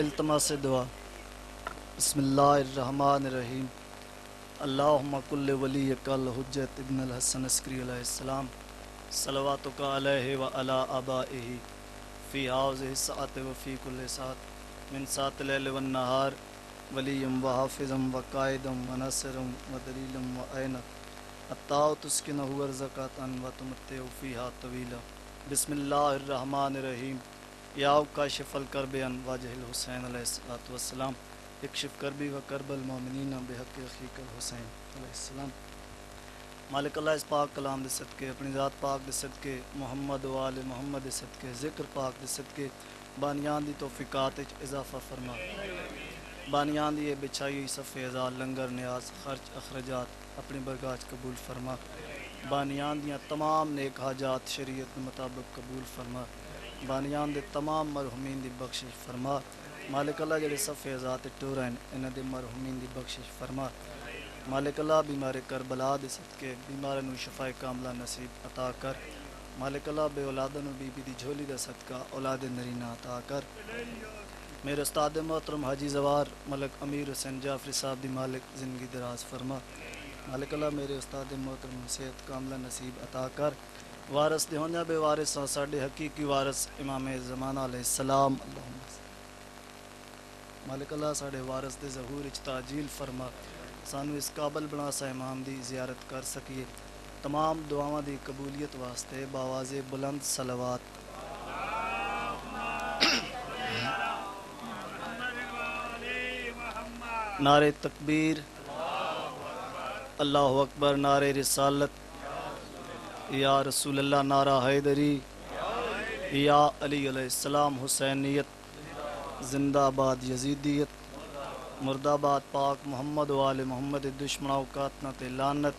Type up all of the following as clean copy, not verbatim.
التماس دعا بسم اللہ الرحمن الرحیم اللہم کل ولیک الحجت ابن الحسن عسکری علیہ السلام صلواتک علیہ وعلی آبائہ فی حوضہ الساعت وفی کل ساعت من ساعت اللیل والنہار ولیم وحافظم وقائدم ونصرم ودلیلم وعینت الطاؤ تسکنہ ورزقاتا وتمتع فیہا طویلا بسم اللہ الرحمن الرحیم یا کاشف الکرب عن وجہ الحسین علیہ السلام اکشف کربی و کرب المومنین بحق اخیک الحسین علیہ السلام۔ مالک اللہ اس پاک کلام دے صدقے، اپنی ذات پاک دے صدقے، محمد و آل محمد دے صدقے، ذکر پاک دے صدقے بانیان دی توفیقات وچ اضافہ فرما، بانیان دی بچھائی ہوئی صفحے ازال لنگر نیاز خرچ اخرجات اپنی برگاہ وچ قبول فرما، بانیان دیاں تمام نیک حاجات شریعت کے مطابق قبول فرما، بانیان دے تمام مرحومین دی بخشش فرما۔ مالک اللہ جڑے صفحے ذات ٹورا ہیں انہاں دے مرحومین دی بخشش فرما۔ مالک اللہ بیمار کربلا دے صدقے بیماروں نو شفاء کاملہ نصیب عطا کر۔ مالک اللہ بے اولادوں نو بی بی دی جھولی دا صدقہ اولاد نرینہ عطا کر۔ میرے استاد محترم حاجی زوار ملک امیر حسین جعفری صاحب دی مالک زندگی دراز فرما۔ مالک اللہ میرے استاد محترم صحت کاملہ نصیب عطا کر۔ وارث دے ہوندے بے وارث ساڈے حقیقی وارث امام زمانہ علیہ السلام اللہم مالک اللہ ساڈے وارث دے ظہور وچ تعجیل فرما، سانو اس قابل بنا سا امام دی زیارت کر سکیے۔ تمام دعاواں دی قبولیت واسطے باواز بلند صلوات۔ نعرہ تکبیر، اللہ اکبر، نعرہ رسالت، یا رسول اللہ، نعرہ حیدری، یا علی علیہ السلام، حسینیت، زندہ آباد یزیدیت، مرد آباد پاک محمد و آل محمد، دشمن اوقاتنا تے لعنت،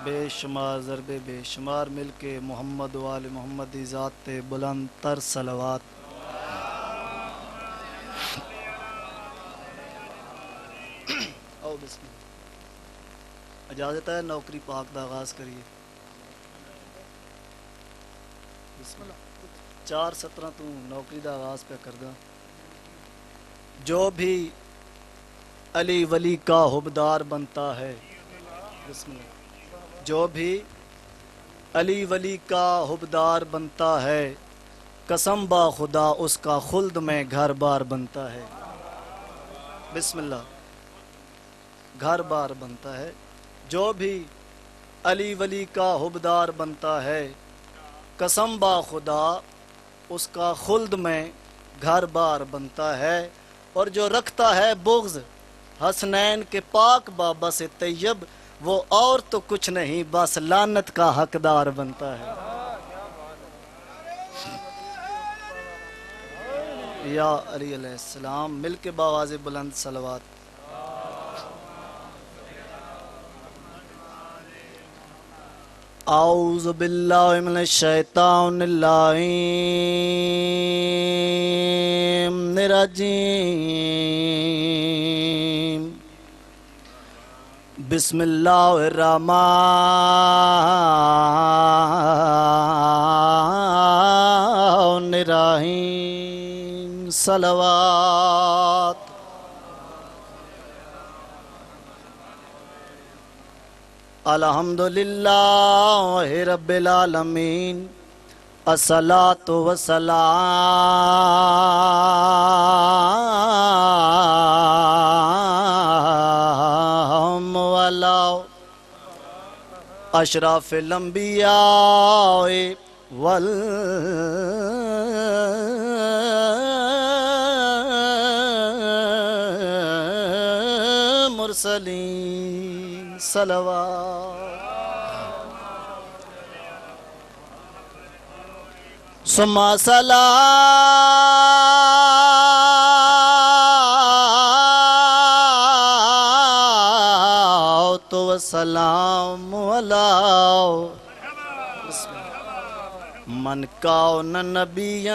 بے شمار ضرب بے شمار مل کے محمد و آل محمد دی ذات تے بلند تر صلوات۔ آؤ بسم اللہ، اجازت ہے نوکری پاک دا آغاز کریے۔ بسم اللہ۔ 4:17 تو نوکری دا آغاز پہ کردہ۔ جو بھی علی ولی کا حبدار بنتا ہے، بسم اللہ، جو بھی علی ولی کا حبدار بنتا ہے، قسم با خدا اس کا خلد میں گھر بار بنتا ہے۔ بسم اللہ، گھر بار بنتا ہے۔ جو بھی علی ولی کا حبدار بنتا ہے، قسم با خدا اس کا خلد میں گھر بار بنتا ہے، اور جو رکھتا ہے بغض حسنین کے پاک بابا سے طیب، وہ اور تو کچھ نہیں بس لعنت کا حقدار بنتا ہے۔ یا علی علیہ السلام، مل کے باواز بلند صلوات۔ اعوذ باللہ من الشیطان الرجیم، بسم اللہ الرحمن الرحیم، صلوات۔ الحمدللہ رب العالمین، الصلاۃ والسلام علی اشرف الانبیاء والمرسلین، صلوات۔ ثم صلاۃ و سلام علی من کون نبی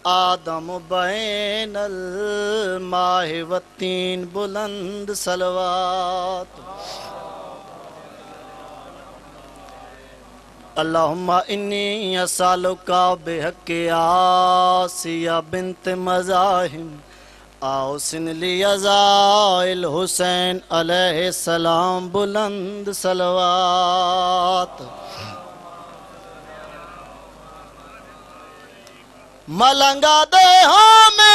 آدم بین الماء والطین، بلند صلوات۔ اللہم انی اسالک بحق آسیہ بنت مزاحم آؤ سن لیزائل حسین علیہ السلام بلند صلوات ملنگا دے ہمیں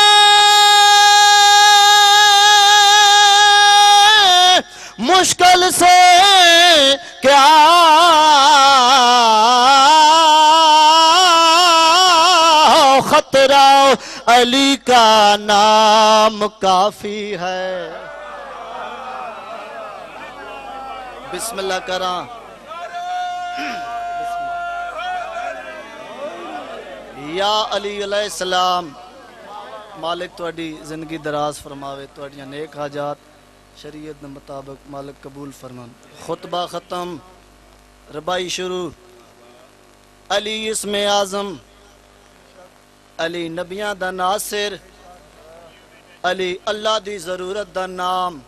مشکل سے کیا خطرہ علی کا نام کافی ہے بسم اللہ کراں یا علی علیہ السلام مالک تواڈی زندگی دراز فرماوے تواڈیاں نیک حاجات شریعت دے مطابق مالک قبول فرمان خطبہ ختم ربائی شروع علی اسم اعظم علی نبیاں دا ناصر علی اللہ دی ضرورت دا نام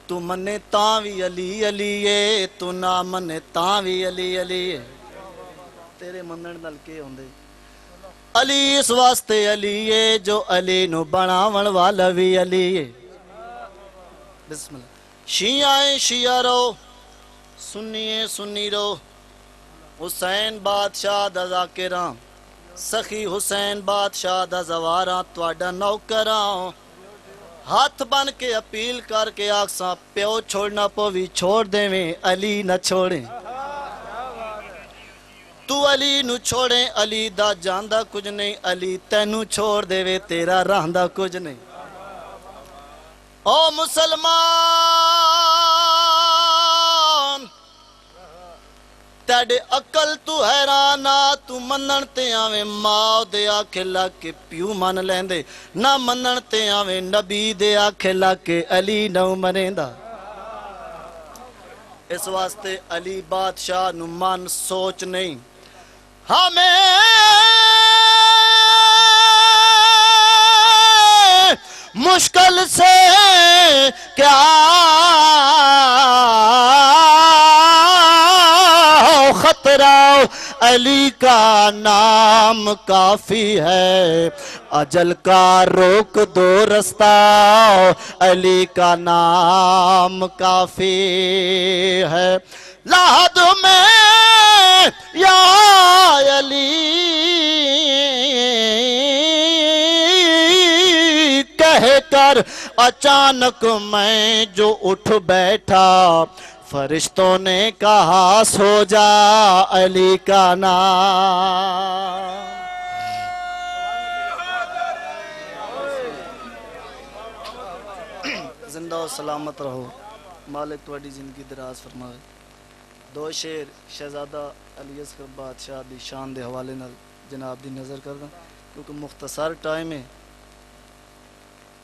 تو منے تاں وی علی علی ہے تو نہ منے تاں وی علی علی ہے تیرے منن نال کے ہوندے علی اس واسطے علی ہے جو علی نو بناون والا وی علی ہے بسم اللہ شیعہ شیعہ رو سنیے سنی رو حسین بادشاہ دا ذاکراں سخی حسین بادشاہ دا زواراں تواڈا نوکراں ہاتھ بن کے اپیل کر کے آکساں پیو چھوڑنا پوی چھوڑ دیویں علی نہ چھوڑیں تو علی نو چھوڑیں علی دا جاندہ کچھ نہیں علی تینو چھوڑ دیوے تیرا راندہ کچھ نہیں او مسلمان تیڑے عقل تو حیرانا تو منن تے آویں ماں دے آکھے لگ کے پیو من لیندے نہ منن تے آویں نبی دے آکھے لگ کے علی نو منیندہ اس واسطے علی بادشاہ نو من سوچ نہیں ہمیں مشکل سے کیا خطرہ علی کا نام کافی ہے اجل کا روک دو رستہ علی کا نام کافی ہے لحد میں یا علی کہہ کر اچانک میں جو اٹھ بیٹھا فرشتوں نے کہا سو جا علی کا نام زندہ و سلامت رہو مالک تواڈی زندگی دراز فرمائے دو شعر شہزادہ علی اصغر بادشاہ دی شان دے حوالے نال جناب دی نظر کر دیں کیونکہ مختصر ٹائم ہے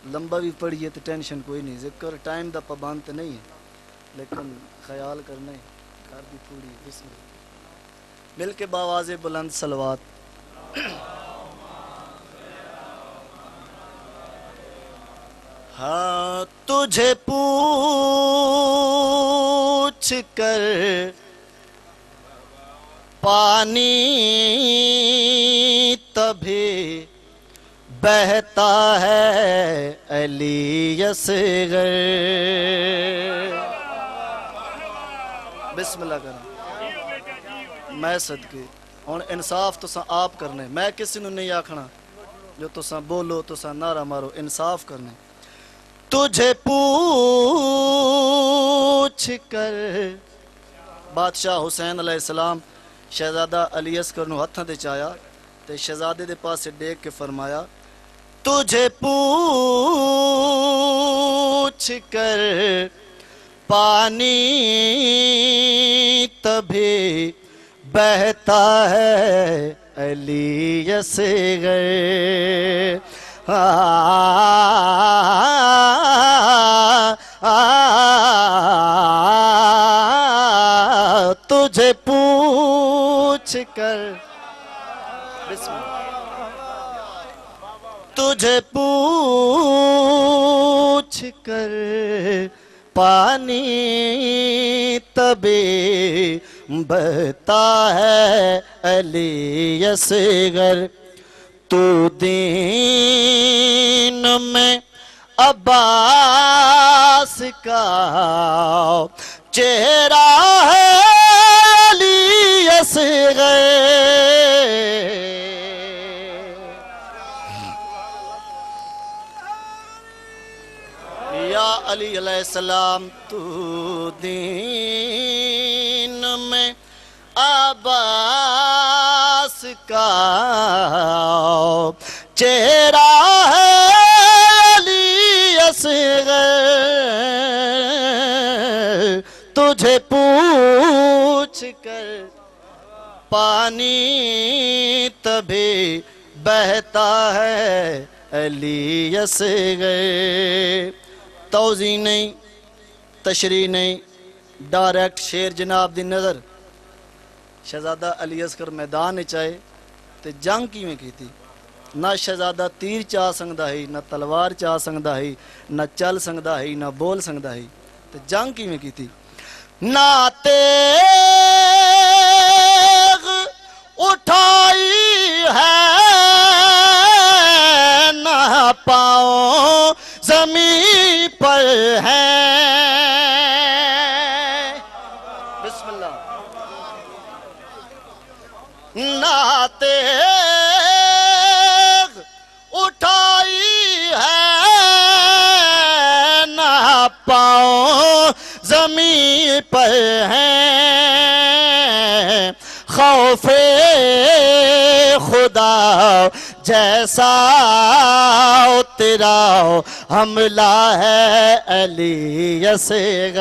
لمبا بھی پڑھیے تو ٹینشن کوئی نہیں ذکر ٹائم دا پابند تو نہیں ہے لیکن خیال کرنے کر بھی پوری بسم اللہ مل کے باواز بلند صلوات ہاں تجھے پوچھ کر پانی تبھی بہتا ہے علی اصغر بسم اللہ کریں میں صدقے اور انصاف تو سا آپ کرنے میں کسی نو نہیں آکھنا جو تو سا بولو تو سا نعرہ مارو انصاف کرنے تجھے پوچھ کر بادشاہ حسین علیہ السلام شہزادہ علی اصغر نو ہتھاں دے چایا تے شہزادے دے پاس سے دیکھ کے فرمایا تجھے پوچھ کر پانی تبھی بہتا ہے علی اصغر تجھے پوچھ کر تجھے پوچھ کر پانی تبھی بہتا ہے علی اصغر تو دین میں عباس کا چہرہ ہے علی اصغر یا علی علیہ السلام تو دین میں عباس کا چہرہ ہے علی اصغر تجھے پوچھ کر پانی تبھی بہتا ہے علی اصغر توضیح نہیں تشریح نہیں ڈائریکٹ شیر جناب دی نظر شہزادہ علی اصغر میدان چاہے تے جنگ کیویں کی تھی نہ شہزادہ تیر چاہ سکدا ہے نہ تلوار چاہ سکدا ہے نہ چل سکدا ہے نہ بول سکدا ہے تے جنگ کیویں کی تھی نہ تیغ اٹھائی ہے نہ پاؤں زمین پر ہے بسم اللہ نہ تیغ اٹھائی ہے نہ پاؤں زمین پر ہے خوف خدا جیسا تیرا حملہ ہے علی اصغر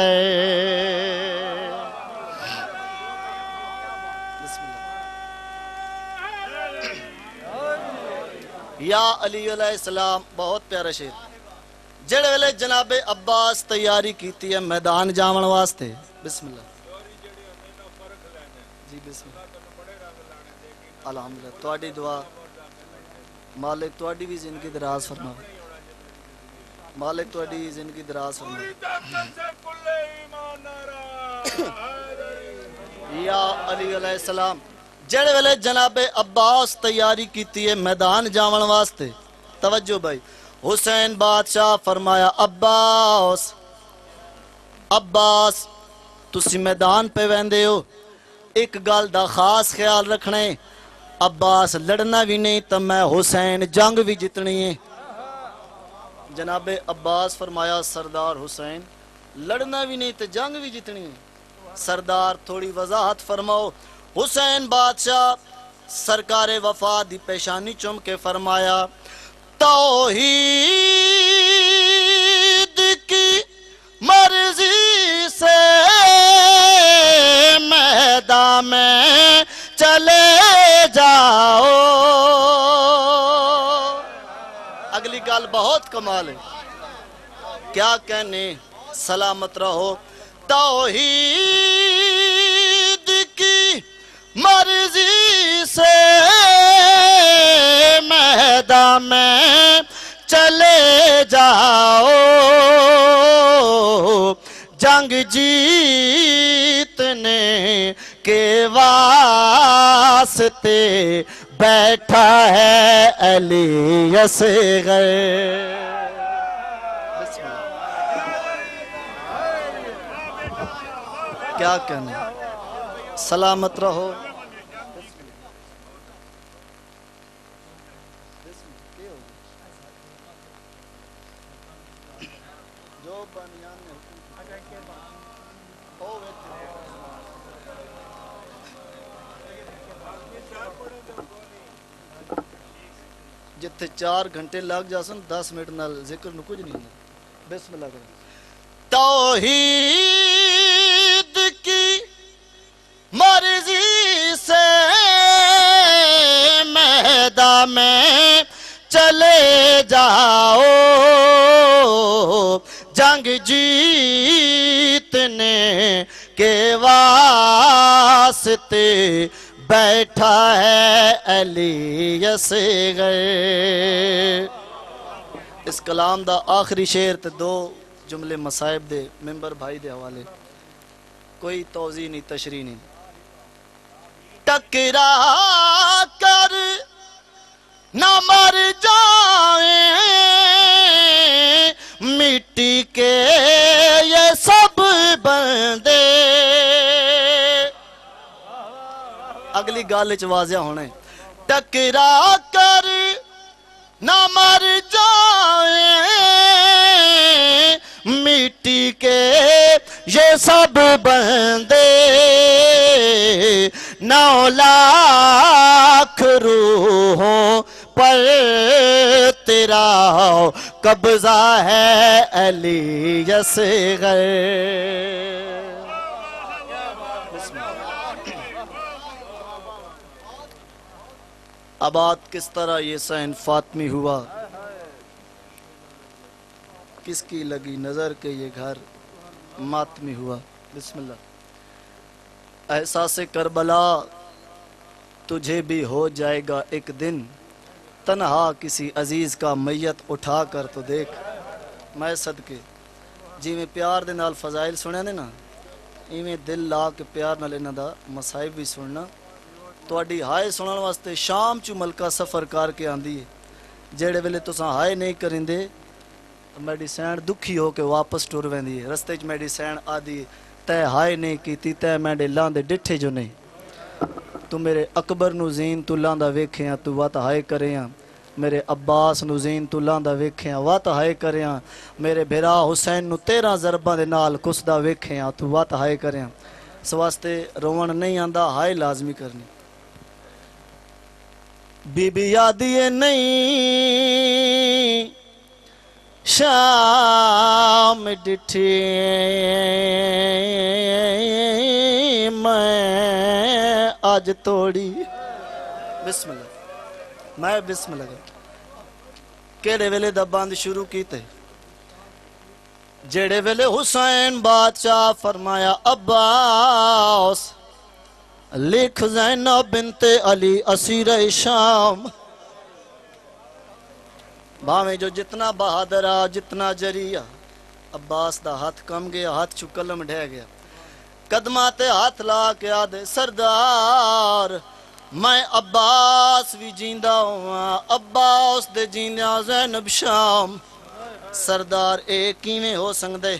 یا علی علیہ السلام بہت پیارا شعر جڑے ویلے جناب عباس تیاری کیتی ہے میدان جاون واسطے بسم اللہ جی بسم اللہ الحمدللہ تواڈی دعا مالک تواڈی بھی زندگی دراز فرماوے مالک تواڈی زندگی دراز فرماوے یا علی علیہ السلام جڑے ویلے جناب عباس تیاری کیتی ہے میدان جاون واسطے توجہ بھائی حسین بادشاہ فرمایا عباس تسی میدان پہ ویندے ہو ایک گل دا خاص خیال رکھنے عباس لڑنا بھی نہیں تو میں حسین جنگ بھی جتنی ہے جناب عباس فرمایا سردار حسین لڑنا بھی نہیں تو جنگ بھی جتنی ہے سردار تھوڑی وضاحت فرماؤ حسین بادشاہ سرکار وفا دی پیشانی چوم کے فرمایا توحید کی مرضی سے میدان میں چلے جاؤ اگلی گال بہت کمال ہے کیا کہنے سلامت رہو توحید کی مرضی سے میدان میں چلے جاؤ جنگ جیتنے کے واسطے بیٹھا ہے علی اصغر کیا کہنا سلامت رہو جتھے 4 گھنٹے لگ جاسن 10 منٹ نال ذکر نو کچھ نہیں ہونا بسم اللہ کریں توحید کی مرضی سے میدان میں چلے جاؤ جنگ جیتنے کے واسطے بیٹھا ہے علی اصغر اس کلام دا آخری شعر تے 2 جملے مصائب دے ممبر بھائی دے حوالے کوئی توضیح نہیں تشریح نہیں ٹکرا کر نہ اگلی گل وچ واضح ہونا ہے ٹکرا کر نہ مر جائیں مٹی کے یہ سب بندے 9 لاکھ روحوں پر تیرا قبضہ ہے علی اصغر آباد کس طرح یہ حسین فاطمی ہوا کس کی لگی نظر کہ یہ گھر ماتمی ہوا بسم اللہ احساس کربلا تجھے بھی ہو جائے گا ایک دن تنہا کسی عزیز کا میت اٹھا کر تو دیکھ میں صدقے جی میں پیار دے نال فضائل سنے نے نا ایویں دل لا کے پیار نال انہاں دا مصائب بھی سننا تواڈی ہائے سنن واسطے شام چ ملکہ سفر کر کے آندی ہے جڑے ویلے تساں ہائے نہیں کریندے میڈی سین دکھی ہو کے واپس ٹر ویندی ہے رستے چ میڈی سین آدی تے ہائے نہیں کیتی تے میڈے لاندے ڈٹھے جو نہیں تو میرے اکبر نو زین تو لاندا ویکھیاں تو وات ہائے کریاں میرے عباس نو زین تو لاندا ویکھیاں وات ہائے کریاں میرے بھرا حسین نو 13 ضرباں دے نال کسدا ویکھیاں تو وات ہائے کریاں اس واسطے روون نہیں آندا ہائے لازمی کرنی بی بی یادیے نہیں شام ڈٹھی میں آج توڑی بسم اللہ میں بسم اللہ کیڑے ویلے دا بند شروع کیتے جیڑے ویلے حسین بادشاہ فرمایا عباس لکھ زینب بنت علی اسیر شام باویں جو جتنا بہادر جتنا جریہ عباس دا ہاتھ کم گیا ہاتھ چو قلم ڈھے گیا قدماتے ہاتھ لا کے آدھے سردار میں عباس بھی جیندہ ہوا عباس دے جیندہ زینب شام سردار ایک کیویں ہو سکدے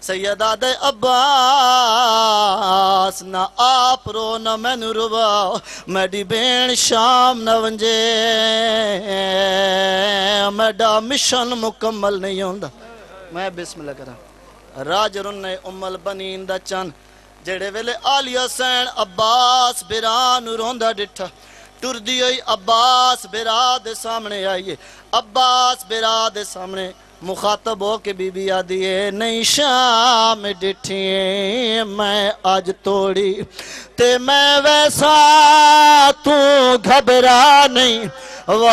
سیدہ دے عباس نہ آپ رو نہ میں نو رواؤ میڈی بین شام نہ ونجے میڈا مشن مکمل نہیں ہوندہ میں بسم اللہ کرا راج رن ام البنین دا چن جڑے ویلے آلی حسین عباس بران روندہ ڈٹھا ٹر دی ہوئی عباس برا دے سامنے آئیے عباس برا دے سامنے مخاطب ہو کے بی بی آدھیے نہیں شام ڈٹھیں میں آج توڑی تے میں ویسا تو گھبرا نہیں وہ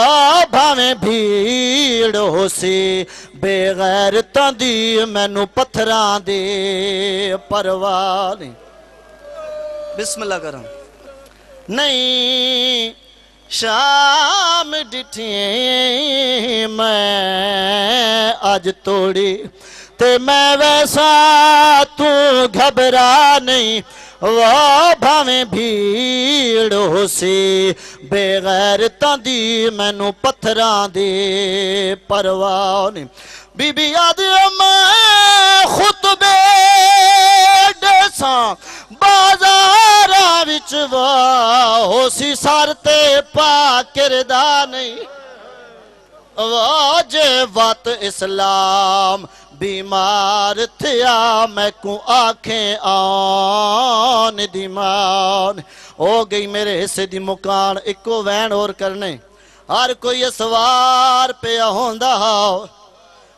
بھاویں بھیڑ ہو سی بے غیر تاندی میں نو پتھران دے پرواہ نہیں بسم اللہ کرم نہیں شام ڈٹھیں میں آج توڑی تے میں ویسا تو گھبرا نہیں وہ بھاویں بھیڑ ہو سی بے غیر تاندی میں نو پتھران دے پرواہ نہیں بی بی آدھی میں خطبے ڈیساں بازارہ وچ ہو سی سارتے پاکردہ نہیں واجے وات اسلام بیمار تھیا میں کو آنکھیں آن دیمان ہو گئی میرے حصے دی مکان اکو وین اور کرنے ہر کوئی سوار پہ ہوندہ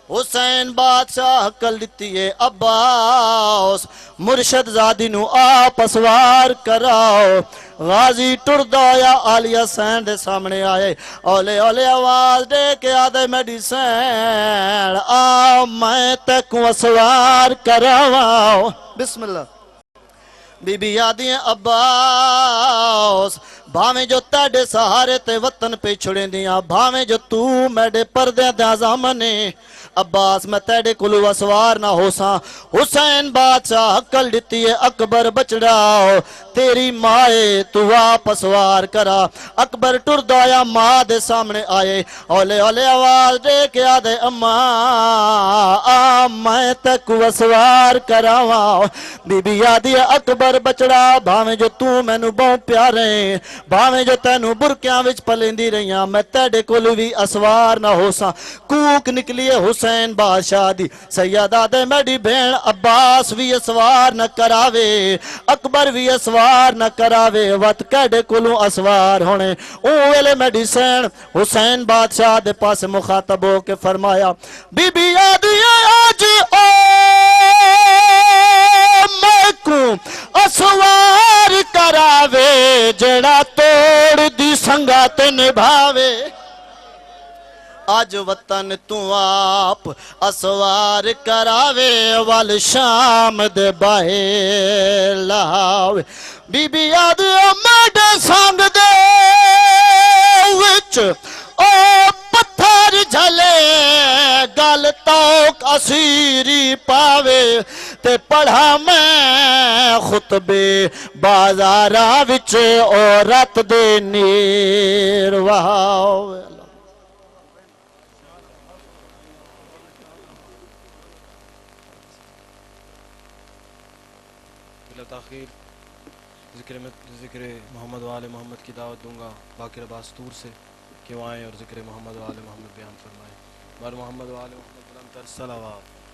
حسین بادشاہ کل دیتی ہے عباس مرشد زادی نو آپ اسوار کراؤ غازی ٹردہ یا آلی حسین دے سامنے آئے اولے اولے آواز دے کے آدھے میڈی سین میں تکوں اسوار کراؤ بسم اللہ بی بی یادی ہیں عباس بھاویں جو تیڑے سہارے تے وطن پہ چھڑیں دیاں بھاویں جو تو میڈے پردے دے زامنے عباس میں تیڑے کلو اسوار نہ ہو ساں حسین بادشاہ کل دیتی ہے اکبر بچڑاؤ تیری مائے تو واپس وار کرا اکبر ٹرد آیا ماں دے سامنے آئے اولے اولے آواز دے کے آدھے اماں میں تک وسوار کراواں بی بی یادی اکبر بچڑا بھاویں جو تو میں نو بہت پیارے بھاویں جو تینوں برکیاں وچ پلیندی رہیاں میں تیڑے کول بھی اسوار نہ ہو ساں کوک نکلیے حسین بادشاہ دی سیدہ دے میڈی بھین عباس بھی اسوار نہ کراوے اکبر بھی اسوار نہ کراوے وقت کیڑے کولوں اسوار ہونے اون ویلے میڈی حسین بادشاہ دے پاس مخاطب ہو کے فرمایا بی بی آدھی آج او میں کو اسوار کراوے جڑا توڑ دی سنگات نبھاوے آج وطن تو آپ اسوار کراوے وال شام دے باہے لاوے بی بی آد میڈے سانگ دے وچ او پتھر جھلے گل توک اسیری پاوے تے پڑھا میں خطبے بازارہ وچ عورت دے نیر وہاوے بلا تاخیر ذکر محمد و آل محمد کی دعوت دوں گا باقر عباس طور سے کہ وہ آئیں اور ذکر محمد و آل محمد بیان فرمائیں بر محمد و آل محمد بلند تر صلوات